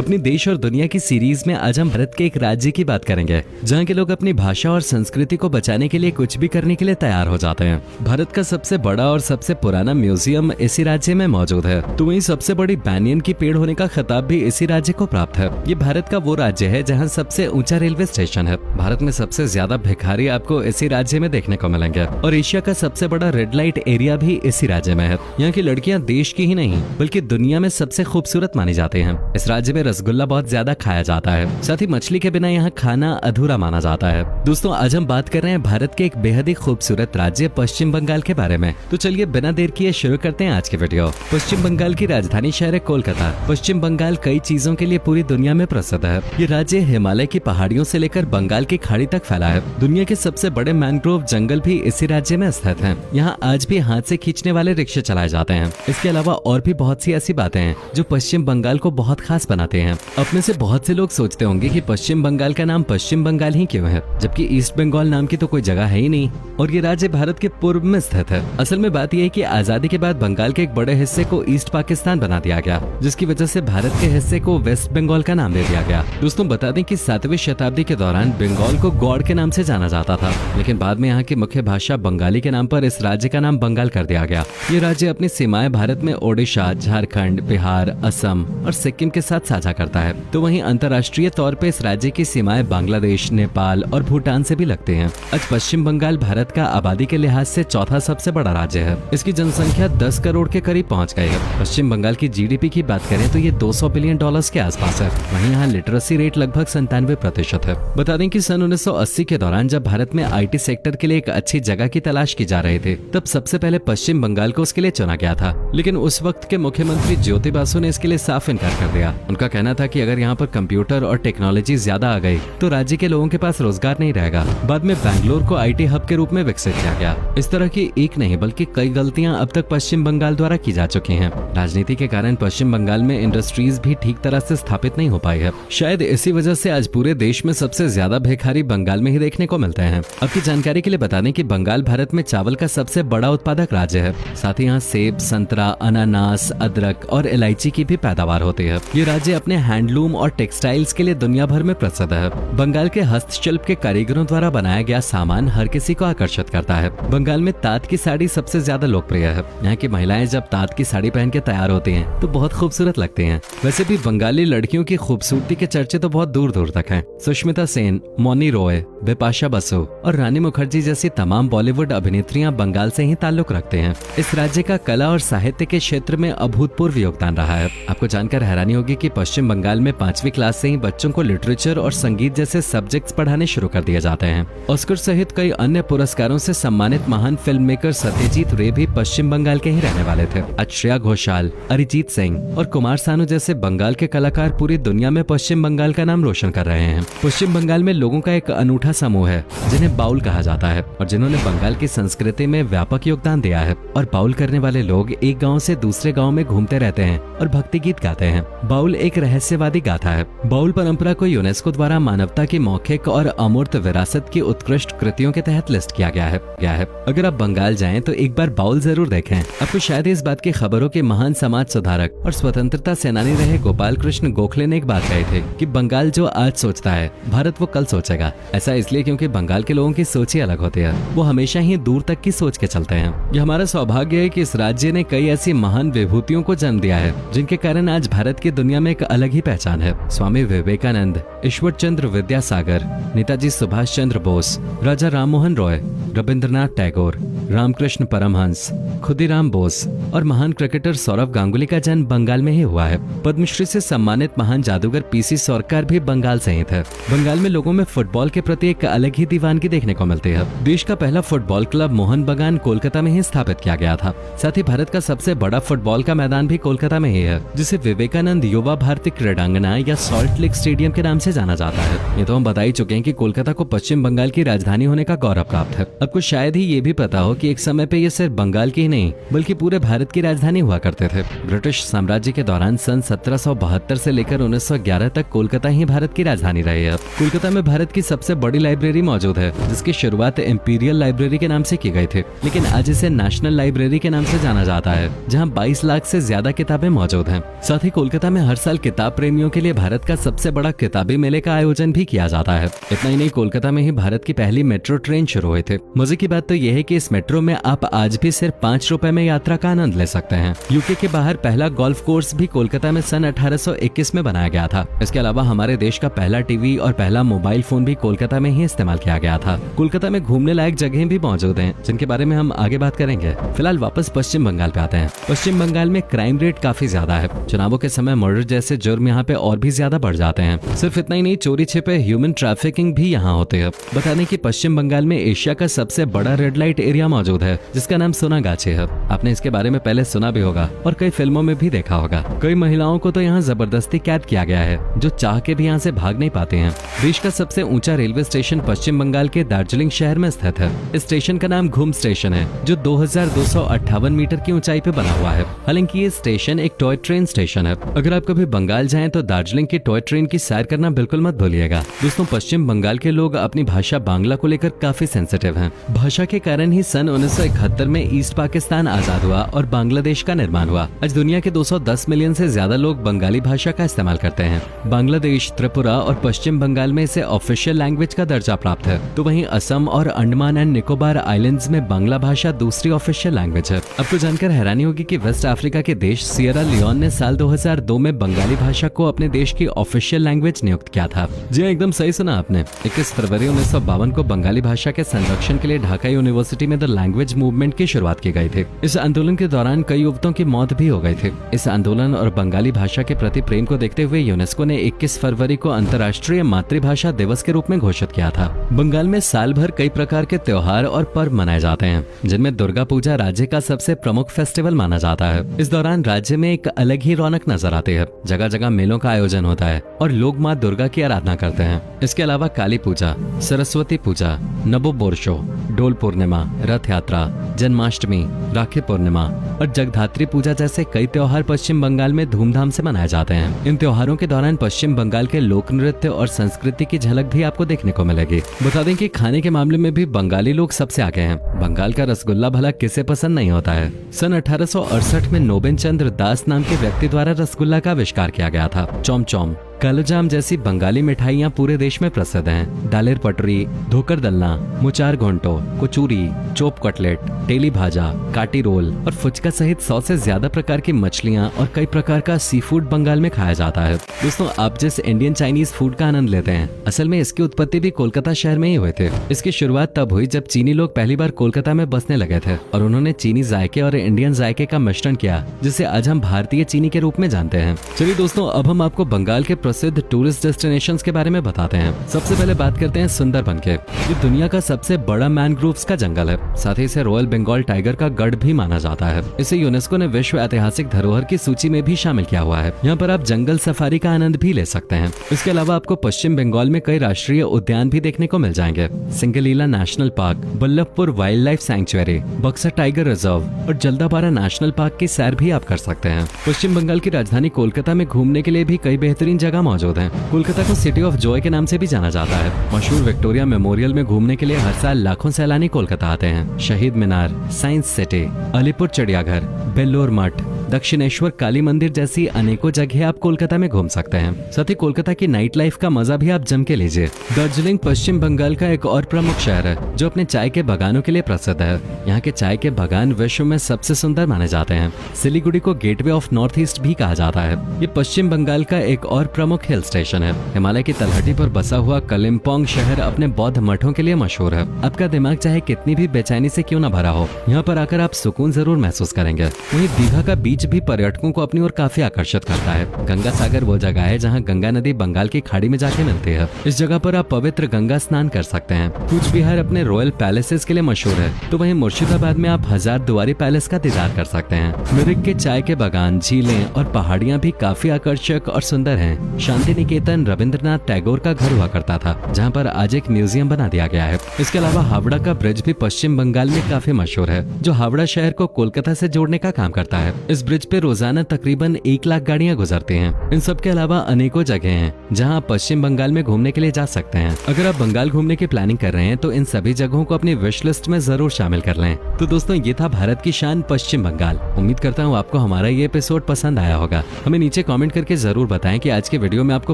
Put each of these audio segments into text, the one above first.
अपनी देश और दुनिया की सीरीज में आज हम भारत के एक राज्य की बात करेंगे जहाँ के लोग अपनी भाषा और संस्कृति को बचाने के लिए कुछ भी करने के लिए तैयार हो जाते हैं। भारत का सबसे बड़ा और सबसे पुराना म्यूजियम इसी राज्य में मौजूद है, तो वहीं सबसे बड़ी बैनियन की पेड़ होने का खिताब भी इसी राज्य को प्राप्त है। ये भारत का वो राज्य है जहाँ सबसे ऊंचा रेलवे स्टेशन है। भारत में सबसे ज्यादा भिखारी आपको इसी राज्य में देखने को मिलेंगे और एशिया का सबसे बड़ा रेड लाइट एरिया भी इसी राज्य में है। यहाँ की लड़कियाँ देश की ही नहीं बल्कि दुनिया में सबसे खूबसूरत मानी जाती हैं। इस राज्य में रसगुल्ला बहुत ज्यादा खाया जाता है, साथ ही मछली के बिना यहाँ खाना अधूरा माना जाता है। दोस्तों, आज हम बात कर रहे हैं भारत के एक बेहद ही खूबसूरत राज्य पश्चिम बंगाल के बारे में। तो चलिए बिना देर किए शुरू करते हैं आज की वीडियो। पश्चिम बंगाल की राजधानी शहर है कोलकाता। पश्चिम बंगाल कई चीजों के लिए पूरी दुनिया में प्रसिद्ध है। ये राज्य हिमालय की पहाड़ियों से लेकर बंगाल की खाड़ी तक फैला है। दुनिया के सबसे बड़े मैंग्रोव जंगल भी इसी राज्य में स्थित हैं। यहाँ आज भी हाथ से खींचने वाले रिक्शे चलाए जाते हैं। इसके अलावा और भी बहुत सी ऐसी बातें हैं जो पश्चिम बंगाल को बहुत खास बनाते हैं। अपने से बहुत से लोग सोचते होंगे कि पश्चिम बंगाल का नाम पश्चिम बंगाल ही क्यों है, जबकि ईस्ट बंगाल नाम की तो कोई जगह है ही नहीं और ये राज्य भारत के पूर्व में स्थित है। असल में बात यह है कि आजादी के बाद बंगाल के एक बड़े हिस्से को ईस्ट पाकिस्तान बना दिया गया, जिसकी वजह से भारत के हिस्से को वेस्ट बंगाल का नाम दे दिया गया। दोस्तों, बता दें कि 7वीं शताब्दी के दौरान बंगाल को गौड़ के नाम से जाना जाता था, लेकिन बाद में यहाँ की मुख्य भाषा बंगाली के नाम पर इस राज्य का नाम बंगाल कर दिया गया। ये राज्य अपनी सीमाएं भारत में ओडिशा, झारखंड, बिहार, असम और सिक्किम के साथ साझा करता है। तो वहीं अंतर्राष्ट्रीय तौर पे इस राज्य की सीमाएं बांग्लादेश, नेपाल और भूटान से भी लगते हैं। आज पश्चिम बंगाल भारत का आबादी के लिहाज से चौथा सबसे बड़ा राज्य है। इसकी जनसंख्या 10 करोड़ के करीब पहुंच गई है। पश्चिम बंगाल की जीडीपी की बात करें तो ये 200 बिलियन डॉलर्स के आसपास है। वहीं यहाँ लिटरेसी रेट लगभग 97% है। बता दें कि सन 1980 के दौरान जब भारत में आईटी सेक्टर के लिए एक अच्छी जगह की तलाश की जा रही थी, तब सबसे पहले पश्चिम बंगाल को उसके लिए चुना गया था। लेकिन उस वक्त के मुख्यमंत्री ज्योति बासु ने इसके लिए साफ इनकार कर दिया। उनका कहना था कि अगर यहाँ पर कंप्यूटर और टेक्नोलॉजी ज्यादा आ गई तो राज्य के लोगों के पास रोजगार नहीं रहेगा। बाद में बैंगलोर को आईटी हब के रूप में विकसित किया गया। इस तरह की एक नहीं बल्कि कई गलतियां अब तक पश्चिम बंगाल द्वारा की जा चुकी हैं। राजनीति के कारण पश्चिम बंगाल में इंडस्ट्रीज भी ठीक तरह से स्थापित नहीं हो पाई है। शायद इसी वजह से आज पूरे देश में सबसे ज्यादा भिखारी बंगाल में ही देखने को मिलते हैं। आपकी जानकारी के लिए बता दें कि बंगाल भारत में चावल का सबसे बड़ा उत्पादक राज्य है। साथ ही यहाँ सेब, संतरा, अनानास, अदरक और इलायची की भी पैदावार होती है। ये राज्य अपने हैंडलूम और टेक्सटाइल्स के लिए दुनिया भर में प्रसिद्ध है। बंगाल के हस्तशिल्प के कारीगरों द्वारा बनाया गया सामान हर किसी को आकर्षित करता है। बंगाल में तात की साड़ी सबसे ज्यादा लोकप्रिय है। यहाँ की महिलाएं जब तात की साड़ी पहन के तैयार होती हैं तो बहुत खूबसूरत लगती हैं। वैसे भी बंगाली लड़कियों की खूबसूरती के चर्चे तो बहुत दूर दूर तक हैं। सुष्मिता सेन, मौनी रॉय, बिपाशा बसु और रानी मुखर्जी जैसी तमाम बॉलीवुड अभिनेत्रियां बंगाल से ही ताल्लुक रखते हैं। इस राज्य का कला और साहित्य के क्षेत्र में अभूतपूर्व योगदान रहा है। आपको जानकर हैरानी होगी कि पश्चिम बंगाल में 5वीं क्लास से ही बच्चों को लिटरेचर और संगीत जैसे सब्जेक्ट्स पढ़ाने शुरू कर दिए जाते हैं। ऑस्कर सहित कई अन्य पुरस्कारों से सम्मानित महान फिल्म मेकर सत्यजीत रे भी पश्चिम बंगाल के ही रहने वाले थे। आज श्रेया घोषाल, अरिजीत सिंह और कुमार सानू जैसे बंगाल के कलाकार पूरी दुनिया में पश्चिम बंगाल का नाम रोशन कर रहे हैं। पश्चिम बंगाल में लोगों का एक अनूठा समूह है जिन्हें बाउल कहा जाता है और जिन्होंने बंगाल की संस्कृति में व्यापक योगदान दिया है। और बाउल करने वाले लोग एक गाँव से दूसरे गाँव में घूमते रहते हैं और भक्ति गीत गाते हैं। बाउल एक रहस्यवादी गाथा है। बाउल परंपरा को यूनेस्को द्वारा मानवता की मौखिक और अमूर्त विरासत की उत्कृष्ट कृतियों के तहत लिस्ट किया गया है। अगर आप बंगाल जाएं तो एक बार बाउल जरूर देखें। आपको शायद इस बात की खबर हो कि महान समाज सुधारक और स्वतंत्रता सेनानी रहे गोपाल कृष्ण गोखले ने एक बात कही थी कि बंगाल जो आज सोचता है भारत वो कल सोचेगा। ऐसा इसलिए क्योंकि बंगाल के लोगों की सोच ही अलग होती है। वो हमेशा ही दूर तक की सोच के चलते हैं। ये हमारा सौभाग्य है कि इस राज्य ने कई ऐसी महान विभूतियों को जन्म दिया है जिनके कारण आज भारत की दुनिया में एक अलग ही पहचान है। स्वामी विवेकानंद, ईश्वर चंद्र विद्यासागर, नेताजी सुभाष चंद्र बोस, राजा राममोहन रॉय, रविंद्रनाथ टैगोर, रामकृष्ण परमहंस, खुदीराम बोस और महान क्रिकेटर सौरव गांगुली का जन्म बंगाल में ही हुआ है। पद्मश्री से सम्मानित महान जादूगर पीसी सरकार भी बंगाल से ही थे। बंगाल में लोगों में फुटबॉल के प्रति एक अलग ही दीवानगी देखने को मिलती है। देश का पहला फुटबॉल क्लब मोहन बगान कोलकाता में ही स्थापित किया गया था। साथ ही भारत का सबसे बड़ा फुटबॉल का मैदान भी कोलकाता में ही है, जिसे विवेकानंद युवा भारती क्रीडांगना या सॉल्ट लेक स्टेडियम के नाम से जाना जाता है। ये तो हम बता ही चुके हैं कि कोलकाता को पश्चिम बंगाल की राजधानी होने का गौरव प्राप्त है। आपको शायद ही ये भी पता हो कि एक समय पे ये सिर्फ बंगाल की ही नहीं बल्कि पूरे भारत की राजधानी हुआ करते थे। ब्रिटिश साम्राज्य के दौरान सन 1772 से लेकर 1911 तक कोलकाता ही भारत की राजधानी रही है। कोलकाता में भारत की सबसे बड़ी लाइब्रेरी मौजूद है, जिसकी शुरुआत इंपीरियल लाइब्रेरी के नाम से की गई थी, लेकिन आज इसे नेशनल लाइब्रेरी के नाम से जाना जाता है, जहां 22 लाख से ज्यादा किताबें मौजूद हैं। साथ ही कोलकाता में हर साल किताब प्रेमियों के लिए भारत का सबसे बड़ा किताबी मेले का आयोजन भी किया जाता है। इतना ही नहीं, कोलकाता में ही भारत की पहली मेट्रो ट्रेन शुरू हुई थी। मजे की बात तो यह है कि इस मेट्रो में आप आज भी सिर्फ 5 रुपए में यात्रा का आनंद ले सकते हैं। यूके के बाहर पहला गोल्फ कोर्स भी कोलकाता में सन 1821 में बनाया गया था। इसके अलावा हमारे देश का पहला टीवी और पहला मोबाइल फोन भी कोलकाता में ही इस्तेमाल किया गया था। कोलकाता में घूमने लायक जगहें भी मौजूद हैं, जिनके बारे में हम आगे बात करेंगे। फिलहाल वापस पश्चिम बंगाल पे आते हैं। पश्चिम बंगाल में क्राइम रेट काफी ज्यादा है। चुनावों के समय मर्डर जैसे जुर्म यहाँ पे और भी ज्यादा बढ़ जाते हैं। सिर्फ इतना ही नहीं, चोरी छिपे ह्यूमन ट्रैफिकिंग भी यहाँ होते हैं। बता दें कि पश्चिम बंगाल में एशिया का सबसे बड़ा रेड लाइट एरिया मौजूद है, जिसका नाम सोनागाछी है। आपने इसके बारे में पहले सुना भी होगा और कई फिल्मों में भी देखा होगा। कई महिलाओं को तो यहाँ जबरदस्ती कैद किया गया है, जो चाह के भी यहाँ से भाग नहीं पाते हैं। देश का सबसे ऊंचा रेलवे स्टेशन पश्चिम बंगाल के दार्जिलिंग शहर में स्थित है। इस स्टेशन का नाम घूम स्टेशन है, जो 2258 मीटर की ऊंचाई पे बना हुआ है। हालांकि ये स्टेशन एक टॉय ट्रेन स्टेशन है। अगर आप कभी बंगाल जाएं तो दार्जिलिंग की टॉय ट्रेन की सैर करना बिल्कुल मत भूलिएगा। दोस्तों, पश्चिम बंगाल के लोग अपनी भाषा बांग्ला को लेकर काफी सेंसिटिव हैं। भाषा के कारण ही सन 1971 में ईस्ट पाकिस्तान आजाद हुआ और बांग्लादेश का निर्माण हुआ। आज दुनिया के 210 मिलियन से ज्यादा लोग बंगाली भाषा का इस्तेमाल करते हैं। बांग्लादेश, त्रिपुरा और पश्चिम बंगाल में इसे ऑफिशियल लैंग्वेज का दर्जा प्राप्त है, तो वहीं असम और अंडमान एंड निकोबार आइलैंड्स में बांग्ला भाषा दूसरी ऑफिशियल लैंग्वेज है। आपको जानकर हैरानी होगी कि वेस्ट अफ्रीका के देश सियरा लियोन ने साल 2002 में बंगाली भाषा को अपने देश की ऑफिशियल लैंग्वेज नियुक्त किया था। जी एकदम सही सुना आपने। 21 फरवरी 1952 को बंगाली भाषा के संरक्षण के लिए ढाका यूनिवर्सिटी में द लैंग्वेज मूवमेंट की शुरुआत की गई थी। इस आंदोलन के दौरान कई युवकों की मौत भी हो गई थी। इस आंदोलन और बंगाली भाषा के प्रति प्रेम को देखते हुए यूनेस्को ने 21 फरवरी को अंतर्राष्ट्रीय मातृभाषा दिवस के रूप में घोषित किया था। बंगाल में साल भर कई प्रकार के त्योहार और पर्व मनाए जाते हैं, जिनमें दुर्गा पूजा राज्य का सबसे प्रमुख फेस्टिवल माना जाता है। इस दौरान राज्य में एक अलग ही रौनक नजर आती है। जगह जगह मेलों का आयोजन होता है और लोग माँ दुर्गा की आराधना करते हैं। इसके अलावा काली पूजा, सरस्वती पूजा, नवोबोर्षो, डोल पूर्णिमा, रथ यात्रा, जन्माष्टमी, राखी पूर्णिमा और जगधात्री पूजा जैसे कई त्योहार पश्चिम बंगाल में धूमधाम से मनाए जाते हैं। इन त्योहारों के दौरान पश्चिम बंगाल के लोक नृत्य और संस्कृति की झलक भी आपको देखने को मिलेगी। बता दें कि खाने के मामले में भी बंगाली लोग सबसे आगे हैं। बंगाल का रसगुल्ला भला किसे पसंद नहीं होता है। सन 1868 में नोबेन चंद्र दास नाम के व्यक्ति द्वारा रसगुल्ला का आविष्कार किया गया था। चौम चौम, कालोजाम जैसी बंगाली मिठाइयाँ पूरे देश में प्रसिद्ध हैं। दालेर पटरी, धोकर दलना, मुचार घोंटो, कचूरी, चोप कटलेट, टेली भाजा, काटी रोल और फुचका सहित 100 से ज्यादा प्रकार की मछलियाँ और कई प्रकार का सी फूड बंगाल में खाया जाता है। दोस्तों, आप जिस इंडियन चाइनीज फूड का आनंद लेते हैं, असल में इसकी उत्पत्ति भी कोलकाता शहर में ही हुए थे। इसकी शुरुआत तब हुई जब चीनी लोग पहली बार कोलकाता में बसने लगे थे और उन्होंने चीनी जायके और इंडियन जायके का मिश्रण किया, जिसे आज हम भारतीय चीनी के रूप में जानते हैं। चलिए दोस्तों, अब हम आपको बंगाल के प्रसिद्ध टूरिस्ट डेस्टिनेशंस के बारे में बताते हैं। सबसे पहले बात करते हैं सुंदरबन के। ये दुनिया का सबसे बड़ा मैनग्रोव्स का जंगल है। साथ ही इसे रॉयल बंगाल टाइगर का गढ़ भी माना जाता है। इसे यूनेस्को ने विश्व ऐतिहासिक धरोहर की सूची में भी शामिल किया हुआ है। यहाँ पर आप जंगल सफारी का आनंद भी ले सकते हैं। इसके अलावा आपको पश्चिम बंगाल में कई राष्ट्रीय उद्यान भी देखने को मिल जाएंगे। Singalila national park, Ballabhpur wild life sanctuary, Buxar tiger reserve और जल्दापारा नेशनल पार्क की सैर भी आप कर सकते हैं। पश्चिम बंगाल की राजधानी कोलकाता में घूमने के लिए भी कई बेहतरीन जगह मौजूद हैं। कोलकाता को सिटी ऑफ जॉय के नाम से भी जाना जाता है। मशहूर विक्टोरिया मेमोरियल में घूमने के लिए हर साल लाखों सैलानी कोलकाता आते हैं। शहीद मीनार, साइंस सिटी, अलीपुर चिड़ियाघर, बेल्लोर मठ, दक्षिणेश्वर काली मंदिर जैसी अनेकों जगह आप कोलकाता में घूम सकते हैं। साथ ही कोलकाता की नाइट लाइफ का मजा भी आप जम के लीजिए। दार्जिलिंग पश्चिम बंगाल का एक और प्रमुख शहर है, जो अपने चाय के बागानों के लिए प्रसिद्ध है। यहाँ के चाय के बागान विश्व में सबसे सुंदर माने जाते हैं। सिलीगुड़ी को गेटवे ऑफ नॉर्थ ईस्ट भी कहा जाता है। ये पश्चिम बंगाल का एक और प्रमुख हिल स्टेशन है। हिमालय की तलहटी पर बसा हुआ कलिम्पोंग शहर अपने बौद्ध मठों के लिए मशहूर है। आपका दिमाग चाहे कितनी भी बेचैनी से क्यों न भरा हो, यहाँ पर आकर आप सुकून जरूर महसूस करेंगे। वहीं दीघा का बीच बीच भी पर्यटकों को अपनी ओर काफी आकर्षित करता है। गंगा सागर वो जगह है जहाँ गंगा नदी बंगाल की खाड़ी में जाके मिलती है। इस जगह पर आप पवित्र गंगा स्नान कर सकते हैं। कूच बिहार अपने रॉयल पैलेसेस के लिए मशहूर है, तो वहीं मुर्शिदाबाद में आप हजार दुआरी पैलेस का दीदार कर सकते हैं। मिरिक के चाय के बागान, झीलें और पहाड़ियाँ भी काफी आकर्षक और सुंदर हैं। शांति निकेतन रविंद्रनाथ टैगोर का घर हुआ करता था, जहाँ पर आज एक म्यूजियम बना दिया गया है। इसके अलावा हावड़ा का ब्रिज भी पश्चिम बंगाल में काफी मशहूर है, जो हावड़ा शहर को कोलकाता से जोड़ने का काम करता है। इस ब्रिज पे रोजाना तकरीबन 1 लाख गाड़ियां गुजरती हैं। इन सब के अलावा अनेकों जगह हैं जहां आप पश्चिम बंगाल में घूमने के लिए जा सकते हैं। अगर आप बंगाल घूमने की प्लानिंग कर रहे हैं तो इन सभी जगहों को अपनी विश लिस्ट में जरूर शामिल कर लें। तो दोस्तों, ये था भारत की शान पश्चिम बंगाल। उम्मीद करता हूँ आपको हमारा ये एपिसोड पसंद आया होगा। हमें नीचे कमेंट करके जरूर बताएं कि आज के वीडियो में आपको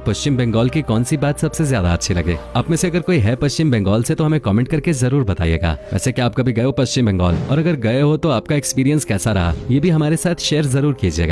पश्चिम बंगाल की कौन सी बात सबसे ज्यादा अच्छी लगे। आप में से अगर कोई है पश्चिम बंगाल से तो हमें कमेंट करके जरूर बताइएगा। वैसे क्या आप कभी गए हो पश्चिम बंगाल, और अगर गए हो तो आपका एक्सपीरियंस कैसा रहा, ये भी हमारे साथ शेयर जरूर कीजिएगा।